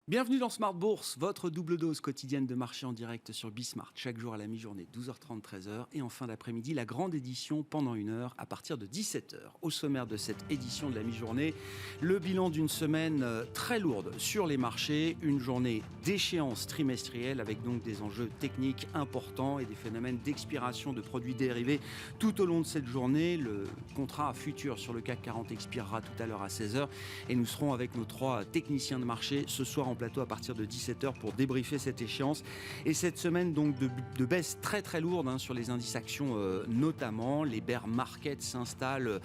Bienvenue dans Smart Bourse, votre double dose quotidienne de marché en direct sur Bismart. Chaque jour à la mi-journée, 12h30, 13h. Et en fin d'après-midi, la grande édition pendant 1 heure à partir de 17h. Au sommaire de cette édition de la mi-journée, le bilan d'une semaine très lourde sur les marchés. Une journée d'échéance trimestrielle avec donc des enjeux techniques importants et des phénomènes d'expiration de produits dérivés tout au long de cette journée. Le contrat futur sur le CAC 40 expirera tout à l'heure à 16h. Et nous serons avec nos 3 techniciens de marché ce soir en plateau à partir de 17h pour débriefer cette échéance. Et cette semaine donc de baisse très très lourde sur les indices actions notamment. Les bear markets s'installent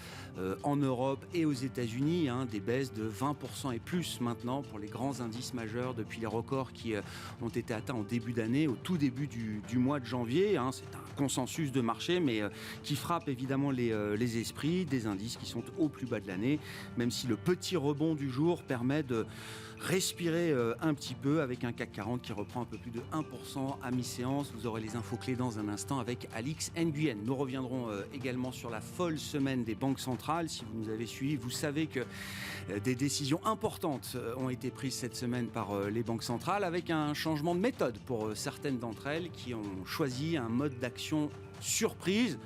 en Europe et aux États-Unis. Des baisses de 20% et plus maintenant pour les grands indices majeurs depuis les records qui ont été atteints en début d'année, au tout début du mois de janvier. C'est un consensus de marché mais qui frappe évidemment les esprits des indices qui sont au plus bas de l'année, même si le petit rebond du jour permet de respirer un petit peu avec un CAC 40 qui reprend un peu plus de 1% à mi-séance. Vous aurez les infos clés dans un instant avec Alix Nguyen. Nous reviendrons également sur la folle semaine des banques centrales. Si vous nous avez suivis, vous savez que des décisions importantes ont été prises cette semaine par les banques centrales avec un changement de méthode pour certaines d'entre elles qui ont choisi un mode d'action surprise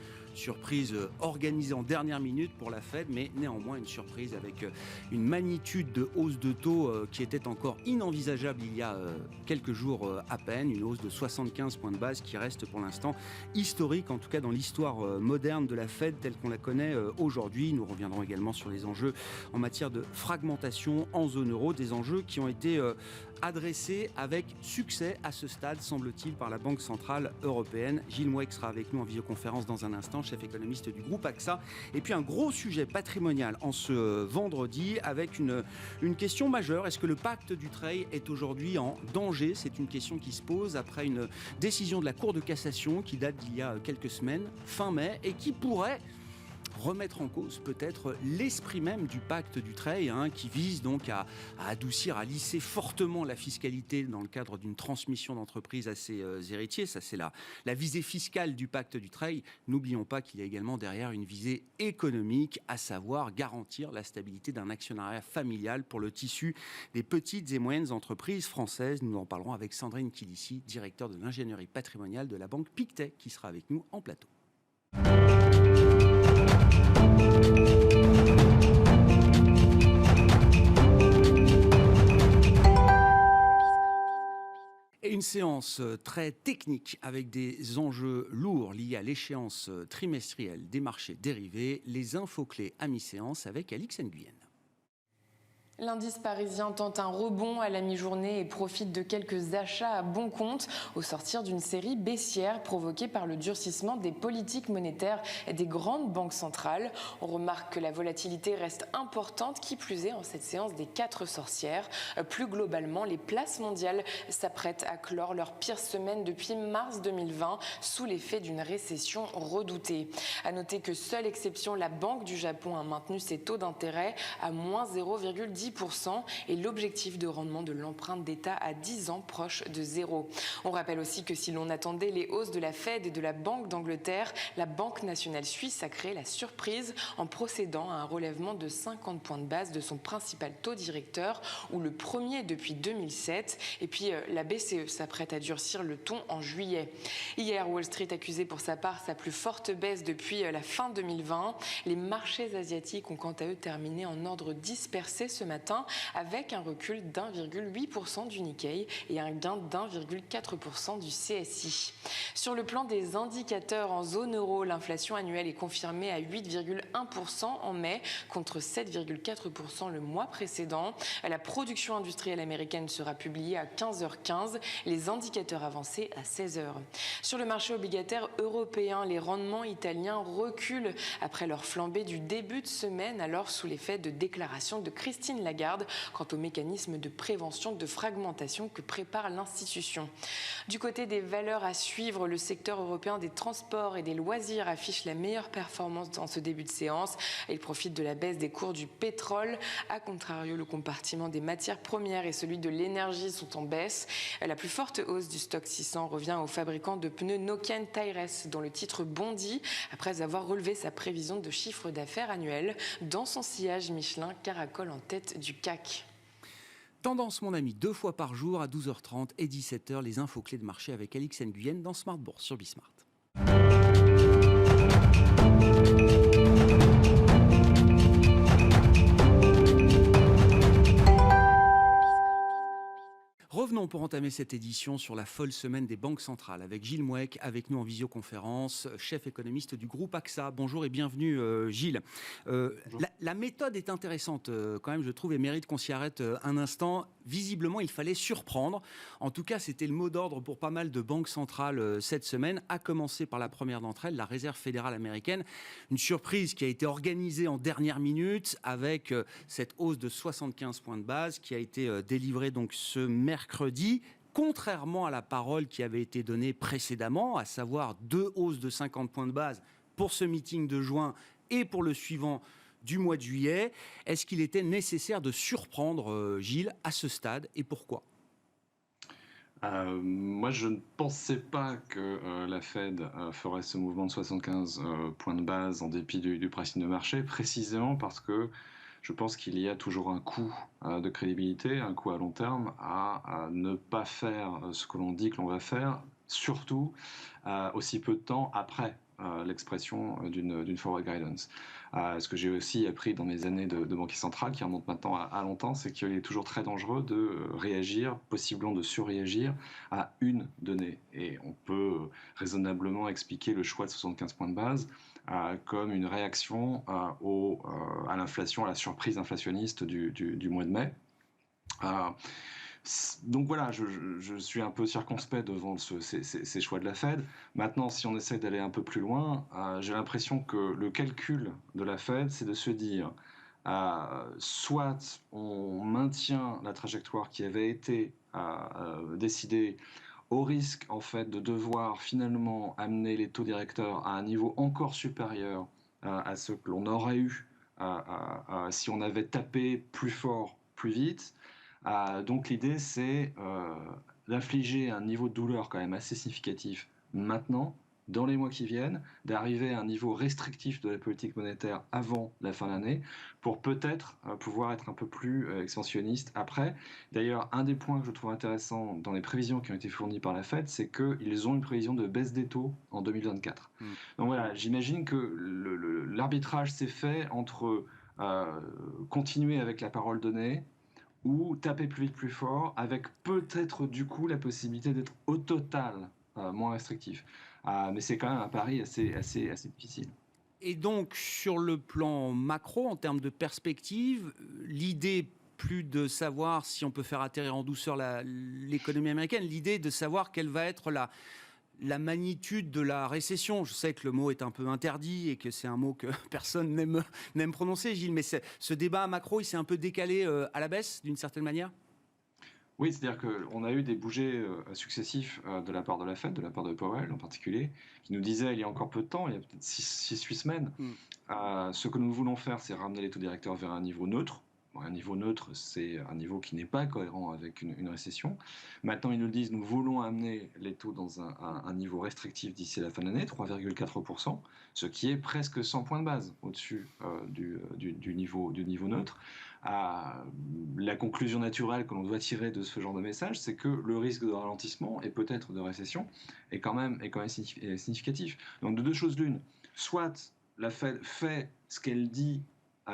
organisée en dernière minute pour la Fed, mais néanmoins une surprise avec une magnitude de hausse de taux qui était encore inenvisageable il y a quelques jours à peine, une hausse de 75 points de base qui reste pour l'instant historique, en tout cas dans l'histoire moderne de la Fed telle qu'on la connaît aujourd'hui. Nous reviendrons également sur les enjeux en matière de fragmentation en zone euro, des enjeux qui ont été adressés avec succès à ce stade, semble-t-il, par la Banque Centrale Européenne. Gilles Mouek sera avec nous en visioconférence dans un instant, chef économiste du groupe AXA. Et puis un gros sujet patrimonial en ce vendredi avec une question majeure. Est-ce que le pacte du trade est aujourd'hui en danger? C'est une question qui se pose après une décision de la Cour de cassation qui date d'il y a quelques semaines, fin mai, et qui pourrait remettre en cause peut-être l'esprit même du pacte du trade qui vise donc à adoucir, à lisser fortement la fiscalité dans le cadre d'une transmission d'entreprise à ses héritiers. Ça, c'est la visée fiscale du pacte du trade. N'oublions pas qu'il y a également derrière une visée économique, à savoir garantir la stabilité d'un actionnariat familial pour le tissu des petites et moyennes entreprises françaises. Nous en parlerons avec Sandrine Kilissi, directeur de l'ingénierie patrimoniale de la banque Pictet, qui sera avec nous en plateau. Et une séance très technique avec des enjeux lourds liés à l'échéance trimestrielle des marchés dérivés. Les infos clés à mi-séance avec Alix Nguyen. L'indice parisien tente un rebond à la mi-journée et profite de quelques achats à bon compte au sortir d'une série baissière provoquée par le durcissement des politiques monétaires et des grandes banques centrales. On remarque que la volatilité reste importante, qui plus est en cette séance des 4 sorcières. Plus globalement, les places mondiales s'apprêtent à clore leur pire semaine depuis mars 2020 sous l'effet d'une récession redoutée. À noter que seule exception, la Banque du Japon a maintenu ses taux d'intérêt à moins 0,10% et l'objectif de rendement de l'empreinte d'État à 10 ans proche de 0. On rappelle aussi que si l'on attendait les hausses de la Fed et de la Banque d'Angleterre, la Banque nationale suisse a créé la surprise en procédant à un relèvement de 50 points de base de son principal taux directeur, ou le premier depuis 2007. Et puis la BCE s'apprête à durcir le ton en juillet. Hier, Wall Street accusait pour sa part sa plus forte baisse depuis la fin 2020. Les marchés asiatiques ont quant à eux terminé en ordre dispersé ce matin, avec un recul d'1,8% du Nikkei et un gain d'1,4% du CSI. Sur le plan des indicateurs en zone euro, l'inflation annuelle est confirmée à 8,1% en mai contre 7,4% le mois précédent. La production industrielle américaine sera publiée à 15h15, les indicateurs avancés à 16h. Sur le marché obligataire européen, les rendements italiens reculent après leur flambée du début de semaine, alors sous l'effet de déclarations de Christine Lagarde quant au mécanisme de prévention de fragmentation que prépare l'institution. Du côté des valeurs à suivre, le secteur européen des transports et des loisirs affiche la meilleure performance dans ce début de séance. Il profite de la baisse des cours du pétrole. A contrario, le compartiment des matières premières et celui de l'énergie sont en baisse. La plus forte hausse du stock 600 revient au fabricant de pneus Nokian Tyres, dont le titre bondit après avoir relevé sa prévision de chiffre d'affaires annuel. Dans son sillage, Michelin caracole en tête du CAC. Tendance, mon ami, 2 fois par jour à 12h30 et 17h, les infos clés de marché avec Alix Nguyen dans Smart Bourse sur Bismart. Revenons pour entamer cette édition sur la folle semaine des banques centrales avec Gilles Mouek, avec nous en visioconférence, chef économiste du groupe AXA. Bonjour et bienvenue Gilles. La méthode est intéressante quand même, je trouve, et mérite qu'on s'y arrête un instant. Visiblement, il fallait surprendre. En tout cas, c'était le mot d'ordre pour pas mal de banques centrales cette semaine, à commencer par la première d'entre elles, la Réserve fédérale américaine. Une surprise qui a été organisée en dernière minute avec cette hausse de 75 points de base qui a été délivrée donc ce mercredi. Contrairement à la parole qui avait été donnée précédemment, à savoir 2 hausses de 50 points de base pour ce meeting de juin et pour le suivant du mois de juillet. Est-ce qu'il était nécessaire de surprendre, Gilles, à ce stade, et pourquoi ? Moi, je ne pensais pas que la Fed ferait ce mouvement de 75 points de base en dépit du pricing de marché, précisément parce que je pense qu'il y a toujours un coût de crédibilité, un coût à long terme à ne pas faire ce que l'on dit que l'on va faire, surtout aussi peu de temps après l'expression d'une forward guidance. Ce que j'ai aussi appris dans mes années de banquier central, qui remonte maintenant à longtemps, c'est qu'il est toujours très dangereux de réagir, possiblement de surréagir à une donnée. Et on peut raisonnablement expliquer le choix de 75 points de base comme une réaction à l'inflation, à la surprise inflationniste du mois de mai. Donc voilà, je suis un peu circonspect devant ces choix de la Fed. Maintenant, si on essaie d'aller un peu plus loin, j'ai l'impression que le calcul de la Fed, c'est de se dire soit on maintient la trajectoire qui avait été décidée au risque en fait de devoir finalement amener les taux directeurs à un niveau encore supérieur à ce que l'on aurait eu si on avait tapé plus fort, plus vite. Donc l'idée, c'est d'infliger un niveau de douleur quand même assez significatif maintenant, dans les mois qui viennent, d'arriver à un niveau restrictif de la politique monétaire avant la fin de l'année, pour peut-être pouvoir être un peu plus expansionniste après. D'ailleurs, un des points que je trouve intéressant dans les prévisions qui ont été fournies par la Fed, c'est qu'ils ont une prévision de baisse des taux en 2024. Donc voilà, j'imagine que l'arbitrage s'est fait entre continuer avec la parole donnée, ou taper plus vite, plus fort, avec peut-être du coup la possibilité d'être au total moins restrictif. Mais c'est quand même un pari assez difficile. Et donc, sur le plan macro, en termes de perspective, l'idée plus de savoir si on peut faire atterrir en douceur l'économie américaine, l'idée de savoir quelle va être la magnitude de la récession. Je sais que le mot est un peu interdit et que c'est un mot que personne n'aime prononcer, Gilles, mais ce débat macro, il s'est un peu décalé à la baisse, d'une certaine manière ? Oui, c'est-à-dire qu'on a eu des bougers successifs de la part de la Fed, de la part de Powell en particulier, qui nous disait il y a encore peu de temps, il y a peut-être 6-8 semaines, ce que nous voulons faire, c'est ramener les taux directeurs vers un niveau neutre. Bon, un niveau neutre, c'est un niveau qui n'est pas cohérent avec une récession. Maintenant, ils nous disent nous voulons amener les taux dans un niveau restrictif d'ici la fin de l'année, 3,4%, ce qui est presque 100 points de base au-dessus du niveau neutre. La conclusion naturelle que l'on doit tirer de ce genre de message, c'est que le risque de ralentissement et peut-être de récession est quand même significatif. Donc de deux choses l'une, soit la Fed fait ce qu'elle dit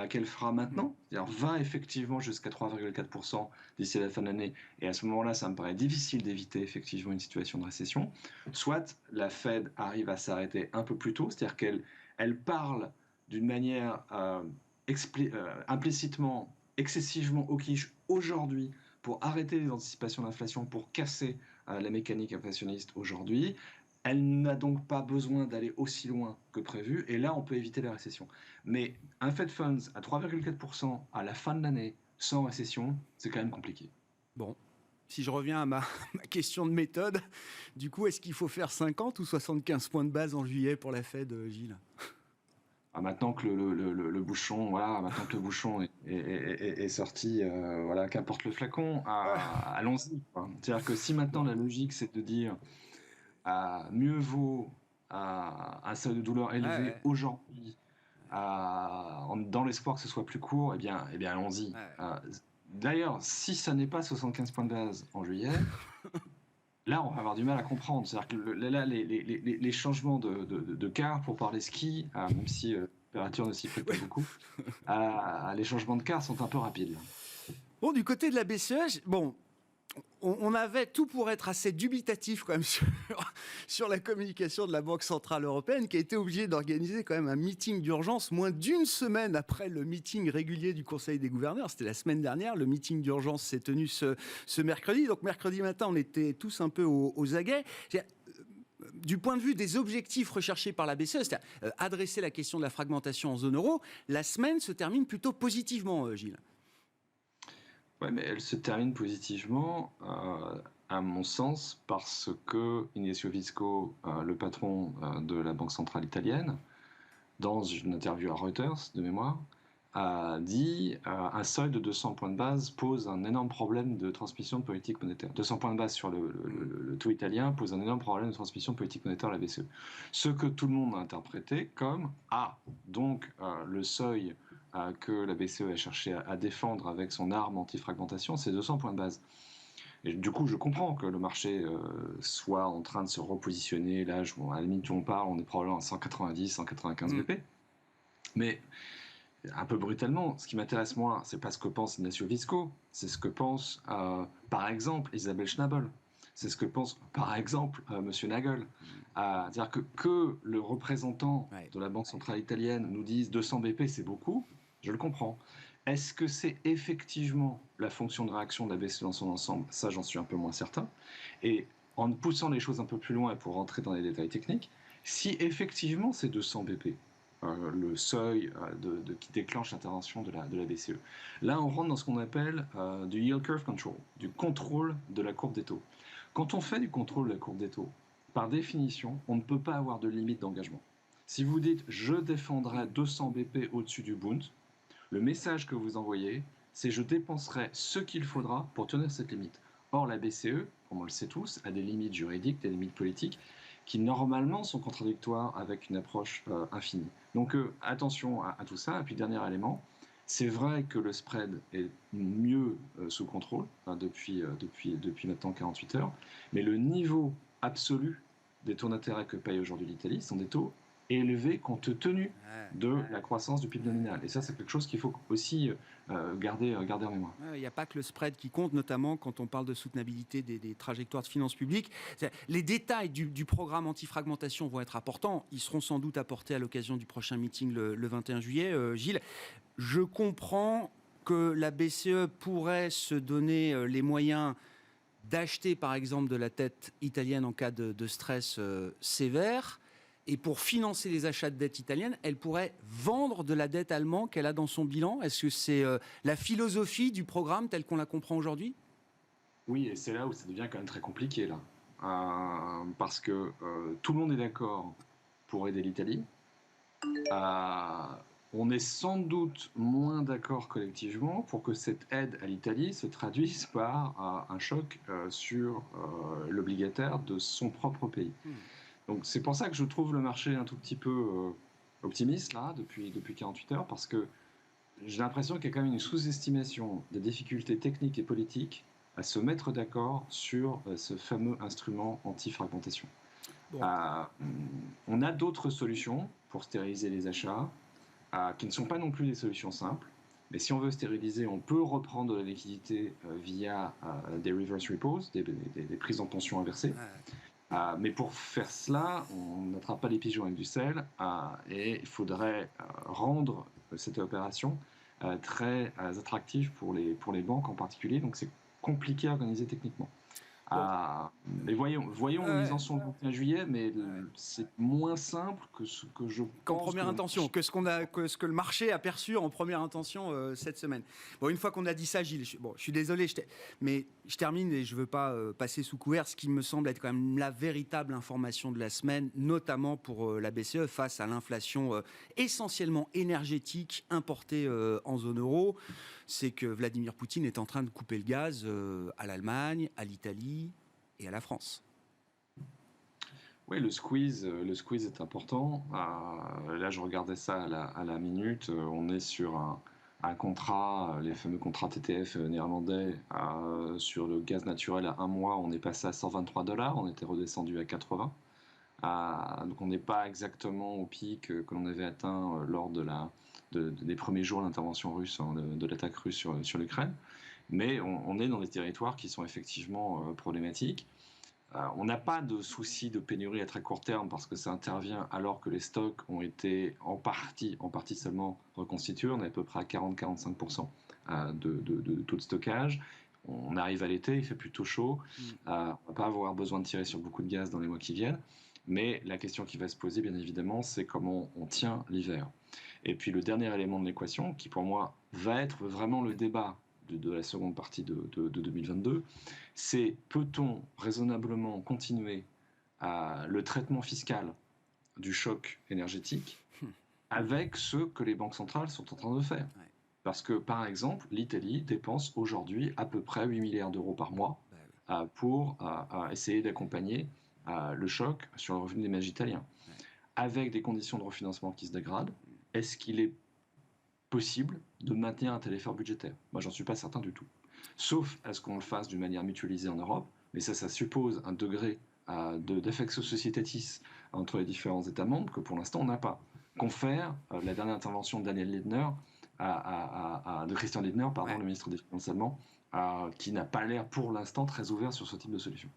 qu'elle fera maintenant, c'est-à-dire va effectivement jusqu'à 3,4% d'ici la fin de l'année, et à ce moment-là, ça me paraît difficile d'éviter effectivement une situation de récession, soit la Fed arrive à s'arrêter un peu plus tôt, c'est-à-dire qu'elle parle d'une manière implicitement, excessivement hawkish aujourd'hui pour arrêter les anticipations d'inflation, pour casser la mécanique inflationniste aujourd'hui. Elle n'a donc pas besoin d'aller aussi loin que prévu, et là, on peut éviter la récession. Mais un Fed Funds à 3,4% à la fin de l'année, sans récession, c'est quand même compliqué. Bon, si je reviens à ma question de méthode, du coup, est-ce qu'il faut faire 50 ou 75 points de base en juillet pour la Fed, Gilles ? Maintenant que le bouchon, voilà, maintenant que le bouchon est sorti, voilà, qu'importe le flacon, allons-y. C'est-à-dire que si maintenant la logique c'est de dire mieux vaut un seuil de douleur élevé aujourd'hui, dans l'espoir que ce soit plus court, eh bien allons-y. d'ailleurs, si ça n'est pas 75 points de base en juillet, là, on va avoir du mal à comprendre. C'est-à-dire que là, les changements de quart, pour parler ski, même si la température ne s'y prête pas beaucoup, les changements de quart sont un peu rapides. Bon, du côté de la BCE, bon, on avait tout pour être assez dubitatif quand même sur la communication de la Banque Centrale Européenne, qui a été obligée d'organiser quand même un meeting d'urgence moins d'une semaine après le meeting régulier du Conseil des gouverneurs. C'était la semaine dernière. Le meeting d'urgence s'est tenu ce mercredi. Donc mercredi matin, on était tous un peu aux aguets. Du point de vue des objectifs recherchés par la BCE, c'est-à-dire adresser la question de la fragmentation en zone euro, la semaine se termine plutôt positivement, Gilles. Oui, mais elle se termine positivement, à mon sens, parce que Ignazio Visco, le patron de la Banque centrale italienne, dans une interview à Reuters, de mémoire, a dit un seuil de 200 points de base pose un énorme problème de transmission de politique monétaire. 200 points de base sur le taux italien pose un énorme problème de transmission de politique monétaire à la BCE. Ce que tout le monde a interprété comme donc le seuil que la BCE a cherché à défendre avec son arme anti-fragmentation, c'est 200 points de base. Et du coup, je comprends que le marché soit en train de se repositionner. Là, à la limite où on parle, on est probablement à 190, 195 BP. Mais un peu brutalement, ce qui m'intéresse moi, c'est pas ce que pense Ignazio Visco, c'est ce que pense, par exemple, Isabelle Schnabel. C'est ce que pense, par exemple, Monsieur Nagel. C'est-à-dire que le représentant de la Banque centrale italienne nous dise 200 BP, c'est beaucoup, je le comprends. Est-ce que c'est effectivement la fonction de réaction de la BCE dans son ensemble? Ça, j'en suis un peu moins certain. Et en poussant les choses un peu plus loin et pour rentrer dans les détails techniques, si effectivement c'est 200 BP, le seuil qui déclenche l'intervention de la BCE. Là, on rentre dans ce qu'on appelle du yield curve control, du contrôle de la courbe des taux. Quand on fait du contrôle de la courbe des taux, par définition, on ne peut pas avoir de limite d'engagement. Si vous dites « je défendrai 200 BP au-dessus du Bund », le message que vous envoyez, c'est « je dépenserai ce qu'il faudra pour tenir cette limite ». Or, la BCE, comme on le sait tous, a des limites juridiques, des limites politiques, qui normalement sont contradictoires avec une approche infinie. Donc attention à tout ça. Et puis dernier élément, c'est vrai que le spread est mieux sous contrôle depuis maintenant 48 heures, mais le niveau absolu des taux d'intérêt que paye aujourd'hui l'Italie sont des taux élevés compte tenu de la croissance du PIB nominal. Et ça, c'est quelque chose qu'il faut aussi garder en mémoire. Il n'y a pas que le spread qui compte, notamment quand on parle de soutenabilité des trajectoires de finances publiques. Les détails du programme anti-fragmentation vont être importants. Ils seront sans doute apportés à l'occasion du prochain meeting le 21 juillet. Gilles, je comprends que la BCE pourrait se donner les moyens d'acheter, par exemple, de la dette italienne en cas de stress sévère. Et pour financer les achats de dette italienne, elle pourrait vendre de la dette allemande qu'elle a dans son bilan. Est-ce que c'est la philosophie du programme tel qu'on la comprend aujourd'hui? Oui, et c'est là où ça devient quand même très compliqué, là. Parce que tout le monde est d'accord pour aider l'Italie. On est sans doute moins d'accord collectivement pour que cette aide à l'Italie se traduise par un choc sur l'obligataire de son propre pays. Donc c'est pour ça que je trouve le marché un tout petit peu optimiste là depuis 48 heures, parce que j'ai l'impression qu'il y a quand même une sous-estimation des difficultés techniques et politiques à se mettre d'accord sur ce fameux instrument anti-fragmentation. Bon. On a d'autres solutions pour stériliser les achats qui ne sont pas non plus des solutions simples. Mais si on veut stériliser, on peut reprendre de la liquidité via des reverse repos, des prises en pension inversées. Mais pour faire cela, on n'attrape pas les pigeons avec du sel et il faudrait rendre cette opération très attractive pour les banques en particulier. Donc c'est compliqué à organiser techniquement. Mais voyons où ils en sont le 21 juillet, mais c'est moins simple que ce que je pense. Qu'en première intention, que ce que le marché a perçu en première intention cette semaine. Bon, une fois qu'on a dit ça, Gilles, je suis désolé, mais je termine et je ne veux pas passer sous couvert ce qui me semble être quand même la véritable information de la semaine, notamment pour la BCE face à l'inflation essentiellement énergétique importée en zone euro. C'est que Vladimir Poutine est en train de couper le gaz à l'Allemagne, à l'Italie et à la France. Oui, le squeeze est important. Là, je regardais ça à la minute. On est sur un contrat, les fameux contrats TTF néerlandais, sur le gaz naturel à 1 mois, on est passé à $123, on était redescendu à 80. Donc on n'est pas exactement au pic que l'on avait atteint lors des premiers jours de l'intervention russe, de l'attaque russe sur l'Ukraine. Mais on est dans des territoires qui sont effectivement problématiques. On n'a pas de souci de pénurie à très court terme parce que ça intervient alors que les stocks ont été en partie seulement reconstitués. On est à peu près à 40-45% de taux de stockage. On arrive à l'été, il fait plutôt chaud. On ne va pas avoir besoin de tirer sur beaucoup de gaz dans les mois qui viennent. Mais la question qui va se poser, bien évidemment, c'est comment on tient l'hiver. Et puis le dernier élément de l'équation, qui pour moi va être vraiment le débat de la seconde partie de 2022, c'est peut-on raisonnablement continuer le traitement fiscal du choc énergétique avec ce que les banques centrales sont en train de faire. Parce que, par exemple, l'Italie dépense aujourd'hui à peu près 8 milliards d'euros par mois pour essayer d'accompagner le choc sur le revenu des ménages italiens. Avec des conditions de refinancement qui se dégradent, est-ce qu'il est possible de maintenir un tel effort budgétaire? Moi, j'en suis pas certain du tout. Sauf à ce qu'on le fasse d'une manière mutualisée en Europe, mais ça suppose un degré d'affectio societatis entre les différents États membres que pour l'instant on n'a pas. Confère la dernière intervention de Daniel Lindner, de Christian Lindner, le ministre des Finances allemand, qui n'a pas l'air pour l'instant très ouvert sur ce type de solution.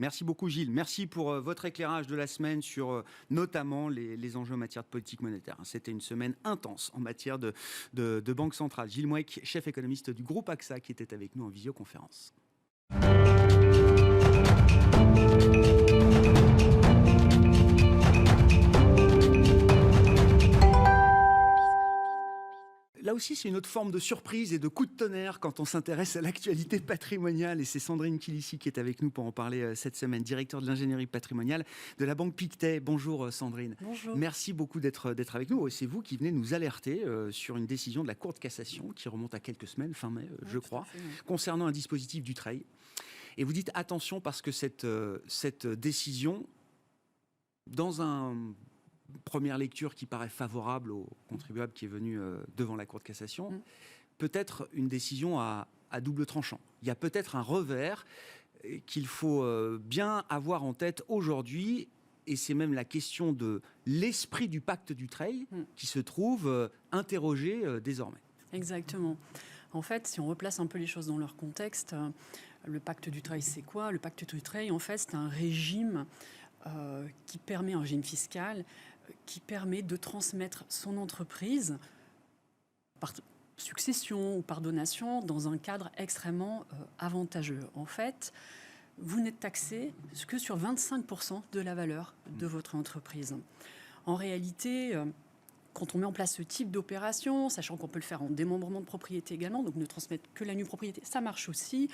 Merci beaucoup Gilles, merci pour votre éclairage de la semaine sur notamment les enjeux en matière de politique monétaire. C'était une semaine intense en matière de banque centrale. Gilles Mouek, chef économiste du groupe AXA, qui était avec nous en visioconférence. Là aussi, c'est une autre forme de surprise et de coup de tonnerre quand on s'intéresse à l'actualité patrimoniale. Et c'est Sandrine Kilissi qui est avec nous pour en parler cette semaine, directeur de l'ingénierie patrimoniale de la Banque Pictet. Bonjour Sandrine. Bonjour. Merci beaucoup d'être avec nous. C'est vous qui venez nous alerter sur une décision de la Cour de cassation qui remonte à quelques semaines, fin mai, je crois, concernant un dispositif du Trade. Et vous dites attention parce que cette décision, dans un première lecture qui paraît favorable au contribuable qui est venu devant la Cour de cassation, peut être une décision à double tranchant. Il y a peut-être un revers qu'il faut bien avoir en tête aujourd'hui, et c'est même la question de l'esprit du pacte du Trade qui se trouve interrogé désormais. Exactement. En fait, si on replace un peu les choses dans leur contexte, le pacte du Trade, c'est quoi? Le pacte du Trade, en fait, c'est un régime qui permet, un régime fiscal, qui permet de transmettre son entreprise par succession ou par donation dans un cadre extrêmement avantageux. En fait, vous n'êtes taxé que sur 25% de la valeur de votre entreprise. En réalité, quand on met en place ce type d'opération, sachant qu'on peut le faire en démembrement de propriété également, donc ne transmettre que la nue propriété, ça marche aussi.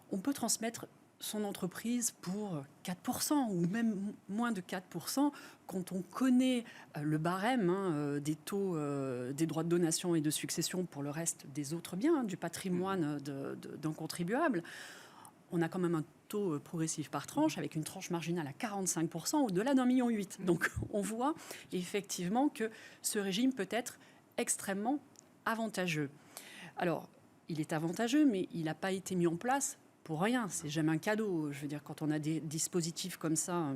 On peut transmettre son entreprise pour 4% ou même moins de 4% quand on connaît le barème des taux des droits de donation et de succession pour le reste des autres biens, du patrimoine d'un contribuable. On a quand même un taux progressif par tranche avec une tranche marginale à 45% au-delà d'1,8 million. Donc on voit effectivement que ce régime peut être extrêmement avantageux. Alors, il est avantageux, mais il n'a pas été mis en place pour rien, c'est jamais un cadeau. Je veux dire, quand on a des dispositifs comme ça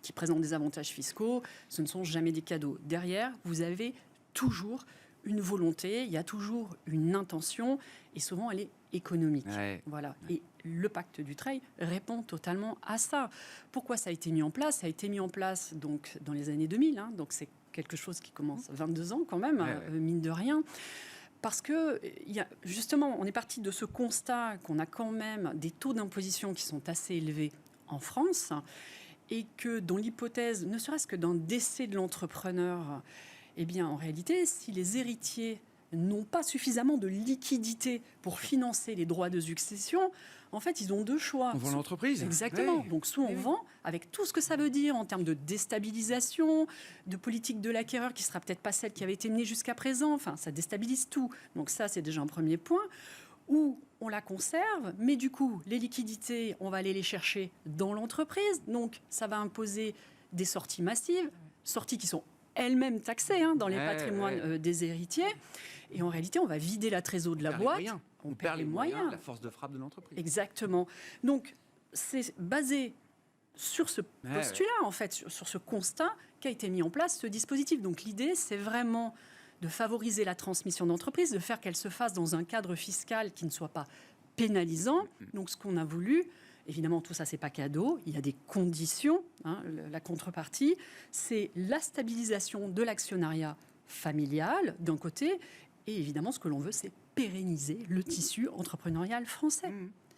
qui présentent des avantages fiscaux, ce ne sont jamais des cadeaux. Derrière, vous avez toujours une volonté, il y a toujours une intention, et souvent elle est économique. Voilà. Et le pacte du Trade répond totalement à ça. Pourquoi ça a été mis en place? Ça a été mis en place donc, dans les années 2000, donc c'est quelque chose qui commence 22 ans quand même, mine de rien. Parce que, justement, on est parti de ce constat qu'on a quand même des taux d'imposition qui sont assez élevés en France et que dans l'hypothèse, ne serait-ce que d'un décès de l'entrepreneur, eh bien, en réalité, si les héritiers n'ont pas suffisamment de liquidité pour financer les droits de succession, en fait, ils ont deux choix. On vend l'entreprise. Exactement. Donc, soit on vend, avec tout ce que ça veut dire en termes de déstabilisation, de politique de l'acquéreur qui sera peut-être pas celle qui avait été menée jusqu'à présent. Enfin, ça déstabilise tout. Donc, ça, c'est déjà un premier point. Ou on la conserve, mais du coup, les liquidités, on va aller les chercher dans l'entreprise. Donc, ça va imposer des sorties massives, sorties qui sont elle-même taxée dans les patrimoines des héritiers. Et en réalité, on va vider la trésor de la boîte. On perd les moyens, la force de frappe de l'entreprise. Exactement. Donc, c'est basé sur ce postulat, en fait, sur ce constat qu'a été mis en place ce dispositif. Donc, l'idée, c'est vraiment de favoriser la transmission d'entreprise, de faire qu'elle se fasse dans un cadre fiscal qui ne soit pas pénalisant. Donc, ce qu'on a voulu, évidemment, tout ça, c'est pas cadeau. Il y a des conditions. La contrepartie, c'est la stabilisation de l'actionnariat familial, d'un côté, et évidemment, ce que l'on veut, c'est pérenniser le tissu entrepreneurial français.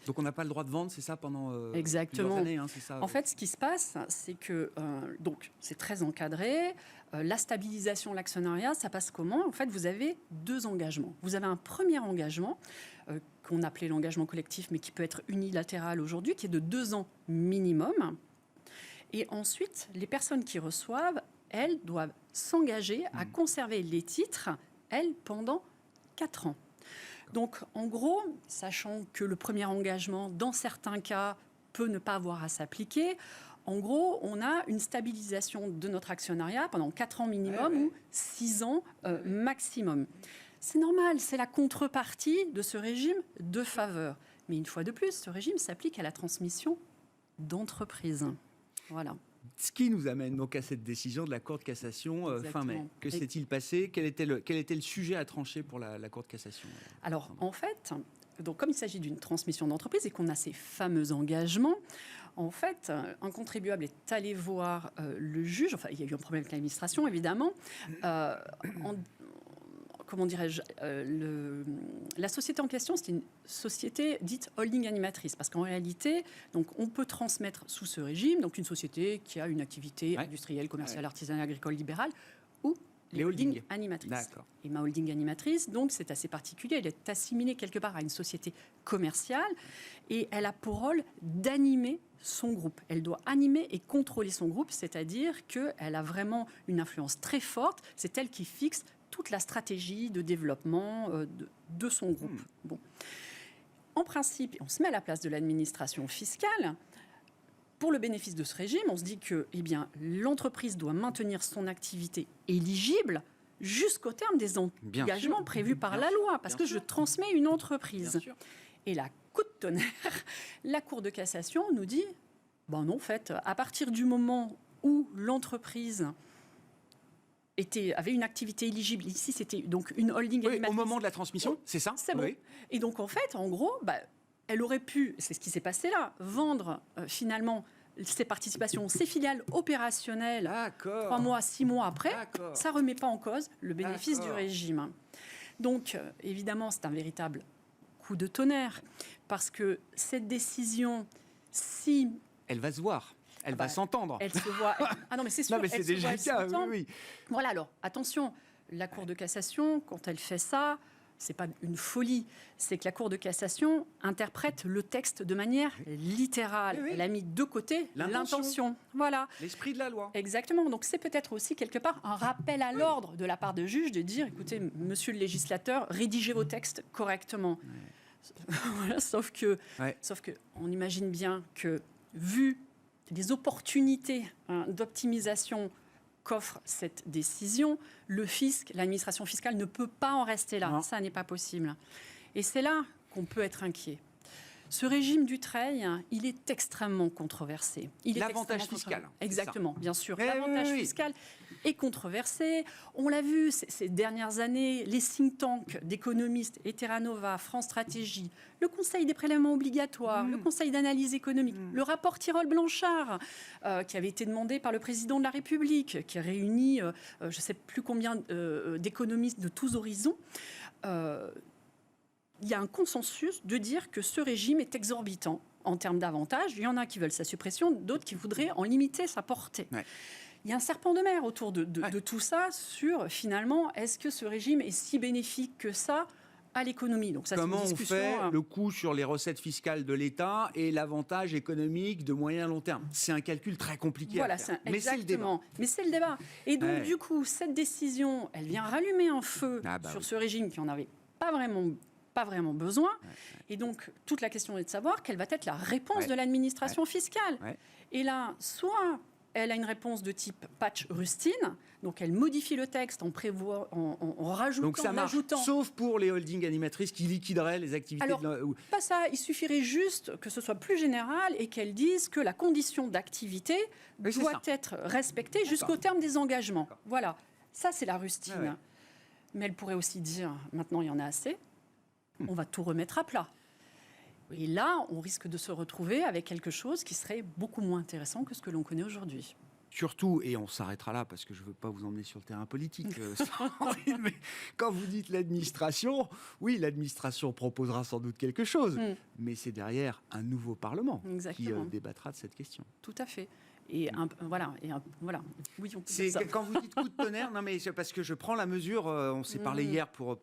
Donc on n'a pas le droit de vendre, c'est ça, pendant Exactement. plusieurs années, c'est ça. En fait, ce qui se passe, c'est que donc c'est très encadré. La stabilisation de l'actionnariat, ça passe comment? En fait, vous avez 2 engagements. Vous avez un premier engagement qu'on appelait l'engagement collectif, mais qui peut être unilatéral aujourd'hui, qui est de 2 ans minimum. Et ensuite, les personnes qui reçoivent, elles doivent s'engager à conserver les titres, elles, pendant 4 ans. Donc, en gros, sachant que le premier engagement, dans certains cas, peut ne pas avoir à s'appliquer, en gros, on a une stabilisation de notre actionnariat pendant 4 ans minimum ou 6 ans maximum. C'est normal, c'est la contrepartie de ce régime de faveur. Mais une fois de plus, ce régime s'applique à la transmission d'entreprise. Voilà. Ce qui nous amène donc à cette décision de la Cour de cassation fin mai. Que s'est-il passé? Quel était le sujet à trancher pour la Cour de cassation? Alors, en fait, donc, comme il s'agit d'une transmission d'entreprise et qu'on a ces fameux engagements, en fait, un contribuable est allé voir le juge. Enfin, il y a eu un problème avec l'administration, évidemment. Comment dirais-je, la société en question, c'est une société dite holding animatrice, parce qu'en réalité, donc, on peut transmettre sous ce régime, donc une société qui a une activité industrielle, commerciale, artisanale, agricole, libérale, ou les holdings animatrices. D'accord. Et ma holding animatrice, donc, c'est assez particulier, elle est assimilée quelque part à une société commerciale, et elle a pour rôle d'animer son groupe. Elle doit animer et contrôler son groupe, c'est-à-dire qu'elle a vraiment une influence très forte, c'est elle qui fixe toute la stratégie de développement de son groupe. Bon. En principe, on se met à la place de l'administration fiscale. Pour le bénéfice de ce régime, on se dit que l'entreprise doit maintenir son activité éligible jusqu'au terme des engagements prévus par la loi, parce que je transmets une entreprise. Et là, coup de tonnerre, la Cour de cassation nous dit, non, en fait, à partir du moment où l'entreprise avait une activité éligible. Ici, c'était donc une holding animatrice. Au moment de la transmission, c'est ça? C'est bon. Et donc, en fait, en gros, elle aurait pu, c'est ce qui s'est passé là, vendre finalement ses participations, ses filiales opérationnelles 3 mois, 6 mois après. Ça ne remet pas en cause le bénéfice du régime. Donc, évidemment, c'est un véritable coup de tonnerre, parce que cette décision, si... Elle va se voir. Elle va s'entendre. Elle se voit. Ah non, mais c'est sûr. Non, mais c'est déjà le cas. Oui. Voilà, alors, attention, la Cour de cassation, quand elle fait ça, c'est pas une folie. C'est que la Cour de cassation interprète le texte de manière littérale. Elle a mis de côté l'intention. Voilà. L'esprit de la loi. Exactement. Donc, c'est peut-être aussi, quelque part, un rappel à l'ordre de la part de juge de dire, écoutez, monsieur le législateur, rédigez vos textes correctement. Voilà, sauf que on imagine bien que, vu les opportunités d'optimisation qu'offre cette décision, le fisc, l'administration fiscale ne peut pas en rester là. Ça n'est pas possible. Et c'est là qu'on peut être inquiet. Ce régime Dutreil, il est extrêmement controversé. L'avantage fiscal. Exactement, bien sûr. L'avantage fiscal est controversé. On l'a vu ces dernières années, les think tanks d'économistes, Terra Nova, France Stratégie, le Conseil des prélèvements obligatoires, le Conseil d'analyse économique, le rapport Tirole-Blanchard, qui avait été demandé par le président de la République, qui a réuni je ne sais plus combien d'économistes de tous horizons. Il y a un consensus de dire que ce régime est exorbitant en termes d'avantages. Il y en a qui veulent sa suppression, d'autres qui voudraient en limiter sa portée. Il y a un serpent de mer autour de tout ça sur, finalement, est-ce que ce régime est si bénéfique que ça à l'économie? Donc ça, comment on fait le coût sur les recettes fiscales de l'État et l'avantage économique de moyen à long terme? C'est un calcul très compliqué à faire. Mais c'est le débat. Mais c'est le débat. Et donc, du coup, cette décision, elle vient rallumer un feu sur ce régime qui n'en avait pas vraiment besoin. Et donc, toute la question est de savoir quelle va être la réponse de l'administration fiscale. Et là, soit elle a une réponse de type patch rustine, donc elle modifie le texte en rajoutant, donc ça marche, sauf pour les holdings animatrices qui liquideraient les activités. Alors, pas ça, il suffirait juste que ce soit plus général et qu'elle dise que la condition d'activité doit être respectée jusqu'au terme des engagements. Voilà, ça c'est la rustine. Ouais. Mais elle pourrait aussi dire, maintenant il y en a assez, on va tout remettre à plat. Et là, on risque de se retrouver avec quelque chose qui serait beaucoup moins intéressant que ce que l'on connaît aujourd'hui. Surtout, et on s'arrêtera là parce que je ne veux pas vous emmener sur le terrain politique, mais quand vous dites l'administration, oui, l'administration proposera sans doute quelque chose, mais c'est derrière un nouveau Parlement qui débattra de cette question. Tout à fait. Et voilà. Oui, on peut c'est dire ça. Quand vous dites coup de tonnerre, non mais c'est parce que je prends la mesure. On s'est parlé hier pour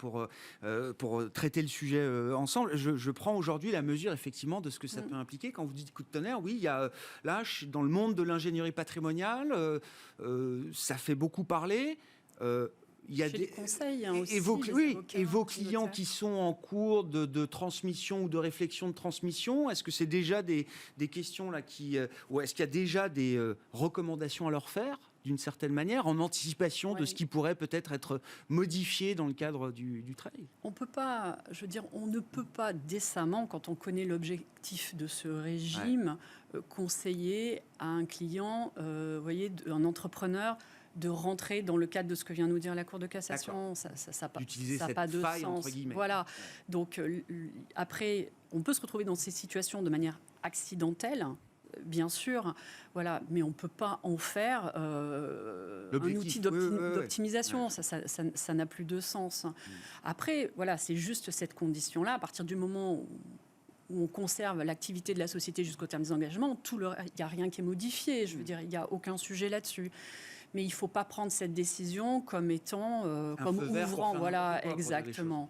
traiter le sujet ensemble. Je prends aujourd'hui la mesure effectivement de ce que ça peut impliquer. Quand vous dites coup de tonnerre, oui, il y a là dans le monde de l'ingénierie patrimoniale, ça fait beaucoup parler. Il y a des conseils aussi, et vos clients qui sont en cours de transmission ou de réflexion de transmission, est-ce que c'est déjà des questions là ou est-ce qu'il y a déjà des recommandations à leur faire d'une certaine manière en anticipation de ce qui pourrait peut-être être modifié dans le cadre du trail? On peut pas, je veux dire, on ne peut pas décemment, quand on connaît l'objectif de ce régime, conseiller à un client, un entrepreneur, de rentrer dans le cadre de ce que vient nous dire la Cour de cassation. Ça n'a pas de sens. Voilà. Donc, après, on peut se retrouver dans ces situations de manière accidentelle, bien sûr, voilà, mais on ne peut pas en faire un outil d'optimisation. Ça n'a plus de sens. Après, voilà, c'est juste cette condition-là. À partir du moment où on conserve l'activité de la société jusqu'au terme des engagements, il n'y a rien qui est modifié. Je veux dire, il n'y a aucun sujet là-dessus. Mais il ne faut pas prendre cette décision comme étant comme ouvrant. Voilà, exactement.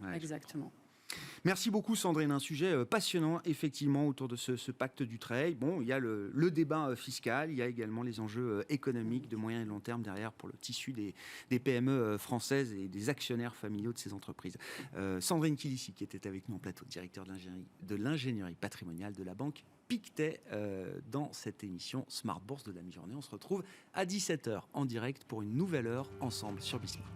Merci beaucoup Sandrine, un sujet passionnant effectivement autour de ce pacte du trail. Bon, il y a le débat fiscal, il y a également les enjeux économiques de moyen et long terme derrière pour le tissu des PME françaises et des actionnaires familiaux de ces entreprises. Sandrine Kilissi qui était avec nous en plateau, directeur de l'ingénierie patrimoniale de la banque Pictet dans cette émission Smart Bourse de la mi-journée. On se retrouve à 17h en direct pour une nouvelle heure ensemble sur Bismart.